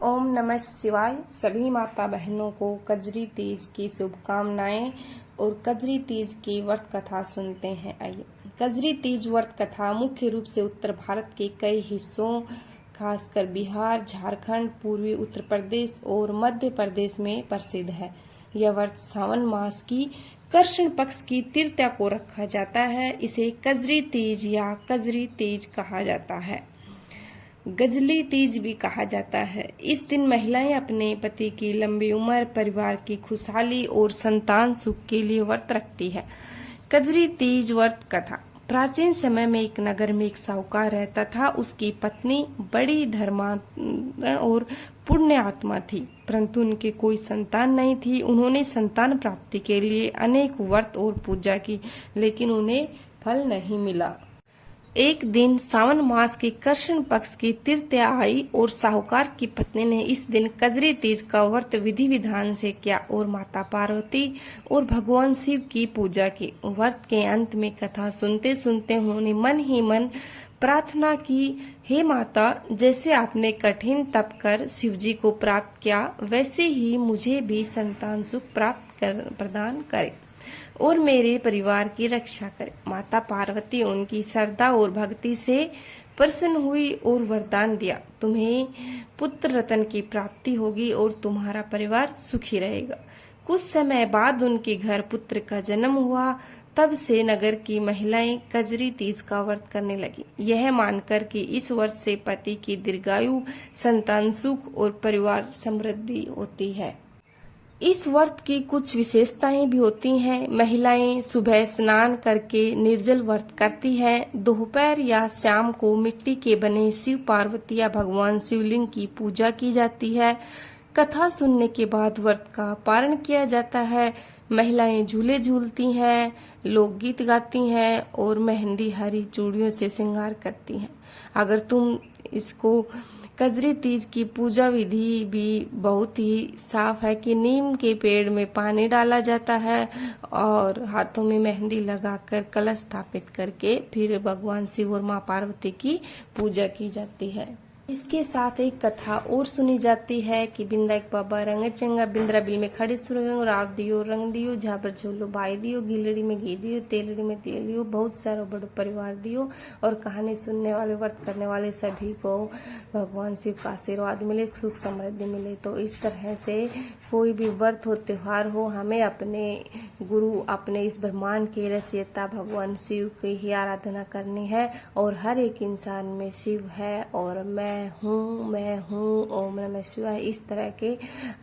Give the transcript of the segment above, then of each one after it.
ओम नमः शिवाय। सभी माता बहनों को कजरी तीज की शुभकामनाएं और कजरी तीज की व्रत कथा सुनते हैं। आइए, कजरी तीज व्रत कथा मुख्य रूप से उत्तर भारत के कई हिस्सों, खासकर बिहार, झारखंड, पूर्वी उत्तर प्रदेश और मध्य प्रदेश में प्रसिद्ध है। यह व्रत सावन मास की कृष्ण पक्ष की तृतीया को रखा जाता है। इसे कजरी तीज या कजरी तीज कहा जाता है। गजली तीज भी कहा जाता है। इस दिन महिलाएं अपने पति की लंबी उम्र, परिवार की खुशहाली और संतान सुख के लिए व्रत रखती है। कजरी तीज व्रत कथा। प्राचीन समय में एक नगर में एक साहूकार रहता था। उसकी पत्नी बड़ी धर्मात्मा और पुण्य आत्मा थी, परंतु उनके कोई संतान नहीं थी। उन्होंने संतान प्राप्ति के लिए अनेक व्रत और पूजा की, लेकिन उन्हें फल नहीं मिला। एक दिन सावन मास के कृष्ण पक्ष की तृतीया आई और साहूकार की पत्नी ने इस दिन कजरी तीज का व्रत विधि विधान से किया और माता पार्वती और भगवान शिव की पूजा की। व्रत के अंत में कथा सुनते सुनते उन्होंने मन ही मन प्रार्थना की, हे माता, जैसे आपने कठिन तप कर शिव जी को प्राप्त किया, वैसे ही मुझे भी संतान सुख प्रदान करे और मेरे परिवार की रक्षा करे। माता पार्वती उनकी श्रद्धा और भक्ति से प्रसन्न हुई और वरदान दिया, तुम्हें पुत्र रत्न की प्राप्ति होगी और तुम्हारा परिवार सुखी रहेगा। कुछ समय बाद उनके घर पुत्र का जन्म हुआ। तब से नगर की महिलाएं कजरी तीज का व्रत करने लगी, यह मानकर कि इस वर्ष से पति की दीर्घायु, संतान सुख और परिवार समृद्धि होती है। इस व्रत की कुछ विशेषताएं भी होती हैं। महिलाएं सुबह स्नान करके निर्जल व्रत करती हैं। दोपहर या शाम को मिट्टी के बने शिव पार्वती या भगवान शिवलिंग की पूजा की जाती है। कथा सुनने के बाद व्रत का पारण किया जाता है। महिलाएं झूले झूलती हैं, लोकगीत गाती हैं और मेहंदी हरी चूड़ियों से श्रृंगार करती हैं। अगर तुम इसको कजरी तीज की पूजा विधि भी बहुत ही साफ है कि नीम के पेड़ में पानी डाला जाता है और हाथों में मेहंदी लगाकर कलश स्थापित करके फिर भगवान शिव और मां पार्वती की पूजा की जाती है। इसके साथ एक कथा और सुनी जाती है कि बिंदा एक बाबा रंग चंगा बिंद्रा बिल में खड़े सुरंग राव दियो रंग दियो, झापर झोलो भाई दियो, गिलड़ी में घी दियो, तेलड़ी में तेल दियो, बहुत सारा बड़ो परिवार दियो। और कहानी सुनने वाले, व्रत करने वाले सभी को भगवान शिव का आशीर्वाद मिले, सुख समृद्धि मिले। तो इस तरह से कोई भी व्रत हो, त्योहार हो, हमें अपने गुरु, अपने इस ब्रह्मांड के रचयिता भगवान शिव की ही आराधना करनी है। और हर एक इंसान में शिव है और मैं हूँ, ओम नमः शिवाय, इस तरह के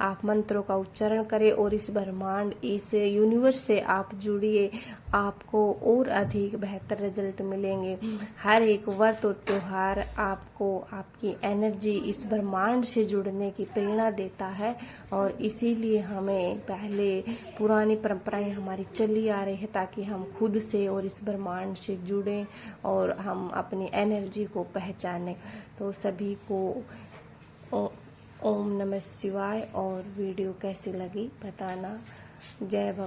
आप मंत्रों का उच्चारण करें और इस ब्रह्मांड, इस यूनिवर्स से आप जुड़िए, आपको और अधिक बेहतर रिजल्ट मिलेंगे। हर एक व्रत और त्योहार आपको आपकी एनर्जी इस ब्रह्मांड से जुड़ने की प्रेरणा देता है और इसीलिए हमें पहले पुरानी परंपराएं हमारी चली आ रही है ताकि हम खुद से और इस ब्रह्मांड से जुड़ें और हम अपनी एनर्जी को पहचानें। तो सभी को ओम नमः शिवाय। और वीडियो कैसी लगी बताना। जय भगवान।